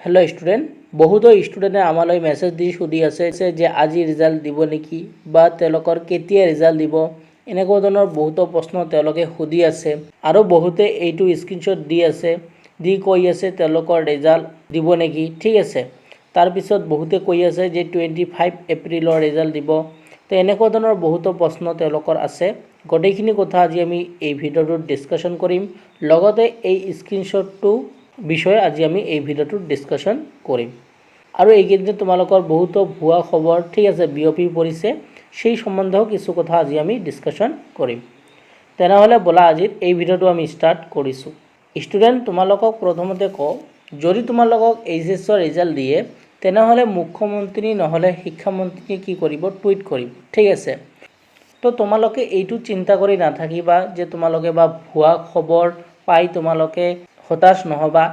hello student बहुतो स्टूडेंटे आमाলৈ message দি সুধি আছে যে আজি ৰিজাল্ট দিব নেকি বা তেওঁলোকৰ কেতিয়া ৰিজাল্ট দিব এনেকুৱা ধৰণৰ বহুতো প্ৰশ্ন তেওঁলোকে সুধি আছে আৰু বহুতে এইটো স্ক্ৰিনশ্বট দি আছে দি কৈ আছে তেওঁলোকৰ ৰিজাল্ট দিব নেকি ঠিক আছে তাৰ পিছত বহুতে কৈ আছে যে 25 এপ্ৰিলৰ ৰিজাল্ট দিব তো এনেকুৱা ধৰণৰ বহুতো প্ৰশ্ন তেওঁলোকৰ আছে গটেইখিনি কথা আজি আমি এই ভিডিঅ'টোত ডিসকাশন কৰিম লগতে এই স্ক্ৰিনশ্বটটো বিষয়ে আজি আমি এই ভিডিঅ'টোত ডিসকাশন কৰিম আৰু এইকেইদিন তোমালোকৰ বহুতো ভুৱা খবৰ ঠিক আছে বিয়পি পৰিছে সেই সম্বন্ধেও কিছু কথা আজি আমি ডিসকাশন কৰিম তেনেহলে বলা আজি এই ভিডিঅ'টো আমি স্টাৰ্ট কৰিছো ষ্টুডেন্ট তোমালোকক প্ৰথমতে কও যদি তোমালোকক এইচএছৰ ৰিজাল্ট দিয়ে তেনেহলে মুখ্যমন্ত্ৰী নহলে শিক্ষামন্ত্ৰীয়ে কি কৰিব টুইট কৰিব ঠিক আছে তো তোমালোকে এইটো চিন্তা কৰি নাথাকিবা যে তোমালোকে বা ভুৱা খবৰ পাই তোমালোকে হতাশ নহবা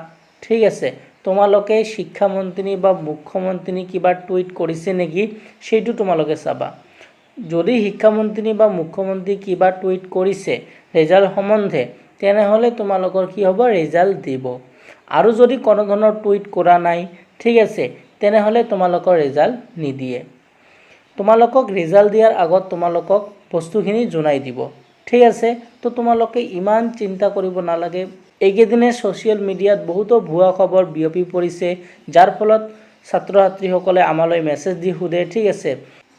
ঠিক আছে তোমালোকে শিক্ষামন্ত্ৰী বা মুখ্যমন্ত্ৰী কিবা টুইট কৰিছে নেকি সেইটো তোমালোকে চাবা যদি শিক্ষামন্ত্ৰী বা মুখ্যমন্ত্ৰী কিবা টুইট কৰিছে ৰিজাল্ট সম্বন্ধে তেনেহলে তোমালোকৰ কি হ'ব ৰিজাল্ট দিব আৰু যদি কোনো ধৰণৰ টুইট কৰা নাই ঠিক আছে তেনেহলে তোমালোকৰ ৰিজাল্ট নিদিয়ে তোমালোকক ৰিজাল্ট দিয়াৰ আগত তোমালোকক বস্তুখিনি জনাই দিব ঠিক আছে তো তোমালোকে ইমান চিন্তা কৰিব নালাগে এইকেদিনে সোশ্যাল মিডিয়াত বহুতো ভুৱা খবৰ বিয়পি পৰিছে যাৰ ফলত ছাত্ৰ ছাত্ৰীসকলে আমালৈ মেছেজ দি সুধে ঠিক আছে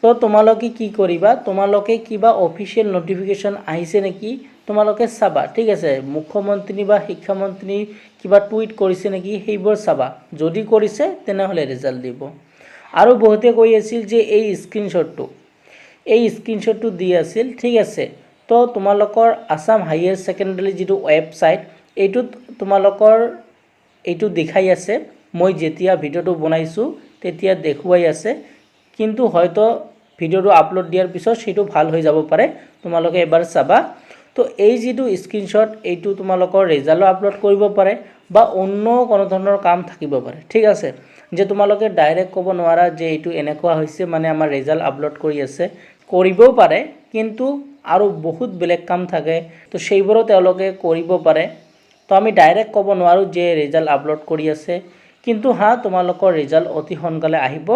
তো তোমালোকে কি কৰিবা তোমালোকে কিবা অফিচিয়েল নোটিফিকেশন আহিছে নেকি তোমালোকে চাবা ঠিক আছে মুখ্যমন্ত্ৰী বা শিক্ষামন্ত্ৰী কিবা টুইট কৰিছে নেকি সেইবোৰ চাবা যদি কৰিছে তেনেহলে ৰিজাল্ট দিব আৰু বহুতে কৈ আছিল যে এই স্ক্ৰিনশ্বটটো দি আছিল ঠিক আছে তো তোমালোকৰ আসাম হাইয়াৰ সেকেন্ডাৰী যেটো ওয়েবসাইট এইটোত তোমালোকৰ এইটো দেখাই আছে মই যেতিয়া ভিডিওটো বনাইছো তেতিয়া দেখুৱাই আছে কিন্তু হয়তো ভিডিওটো আপলোড দিয়াৰ পিছত সেটো ভাল হৈ যাব পাৰে তোমালোকে এবাৰ চাবা তো এই যেটো স্ক্ৰিনশ্বট এইটো তোমালোকৰ ৰিজাল্ট আপলোড কৰিব পাৰে বা অন্য কোনো ধৰণৰ কাম থাকিব পাৰে ঠিক আছে যে তোমালোকে ডাইৰেক্ট ক'ব নোৱাৰা যে এইটো এনেকুৱা হৈছে মানে আমাৰ ৰিজাল্ট আপলোড কৰি আছে কৰিবও পাৰে কিন্তু আৰু বহুত বেলেগ কাম থাকে তো সেইবোৰো তেওঁলোকে কৰিব পাৰে তো আমি ডাইৰেক্ট ক'ব নোৱাৰো যে ৰিজাল্ট আপলোড কৰি আছে কিন্তু হা তোমালোকৰ ৰিজাল্ট অতি সোনকালে আহিব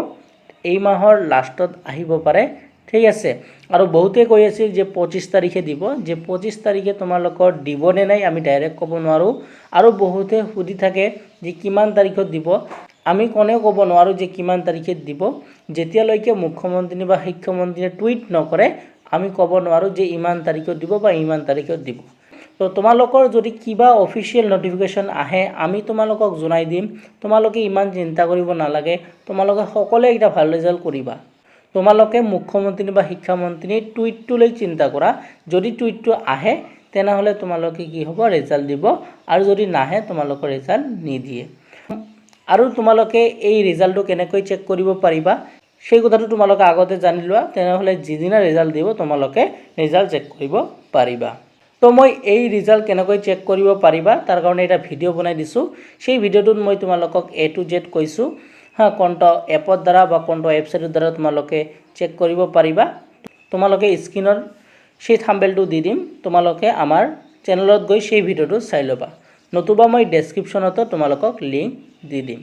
এই মাহৰ লাষ্টত আহিব পাৰে ঠিক আছে আৰু বহুতে কৈ আছিল যে 25 তাৰিখে দিব যে 25 তাৰিখে তোমালোকৰ দিব নে নাই আমি ডাইৰেক্ট ক'ব নোৱাৰো আৰু বহুতে সুধি থাকে যে কিমান তাৰিখত দিব আমি কোনেও ক'ব নোৱাৰো যে কিমান তাৰিখে দিব যেতিয়ালৈকে মুখ্যমন্ত্ৰী বা শিক্ষামন্ত্ৰীয়ে টুইট নকৰে আমি ক'ব নোৱাৰো যে ইমান তাৰিখত দিব বা ইমান তাৰিখত দিব তো তোমালোকৰ যদি কিবা অফিচিয়েল নোটিফিকেশন আহে আমি তোমালোকক জনাই দিম তোমালোকে ইমান চিন্তা কৰিব নালাগে তোমালোকে সকলোৱে এটা ভাল ৰিজাল্ট কৰিবা তোমালোকে মুখ্যমন্ত্ৰী বা শিক্ষামন্ত্ৰী টুইটটো লৈ চিন্তা কৰা যদি টুইটটো আহে তেনেহলে তোমালোকে কি হ'ব ৰিজাল্ট দিব আৰু যদি নাহে তোমালোকৰ ৰিজাল্ট নিদিয়ে আৰু তোমালোকে এই ৰিজাল্টটো কেনেকৈ চেক কৰিব পাৰিবা সেই কথাটো তোমালোকে আগতে জানি লোৱা তেনেহলে যিদিনা ৰিজাল্ট দিব তোমালোকে ৰিজাল্ট চেক কৰিব পাৰিবা তো মই এই ৰিজাল্ট কেনেকৈ চেক কৰিব পাৰিবা তাৰ কাৰণে এটা ভিডিও বনাই দিছো সেই ভিডিওটোত মই তোমালোকক A to Z কৈছো হা কোনটো এপৰ দ্বাৰা বা কোনটো ওয়েবসাইটৰ দ্বাৰা তোমালোকে চেক কৰিব পাৰিবা তোমালোকে স্ক্ৰিনৰ সেই থাম্বনেলটো দি দিম তোমালোকে আমাৰ চেনেলত গৈ সেই ভিডিওটো চাই লবা নতুবা মই ডেসক্ৰিপচনতো তোমালোকক লিংক দি দিম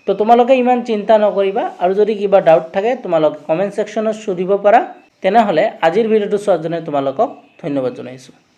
তো তোমালোকে ইমান চিন্তা নকৰিবা আৰু যদি কিবা ডাউট থাকে তোমালোকে কমেন্ট সেকশনত সুধিব পাৰা তেনেহলে আজিৰ ভিডিওটো চোৱাৰ জন্য তোমালোকক ধন্যবাদ জনাইছো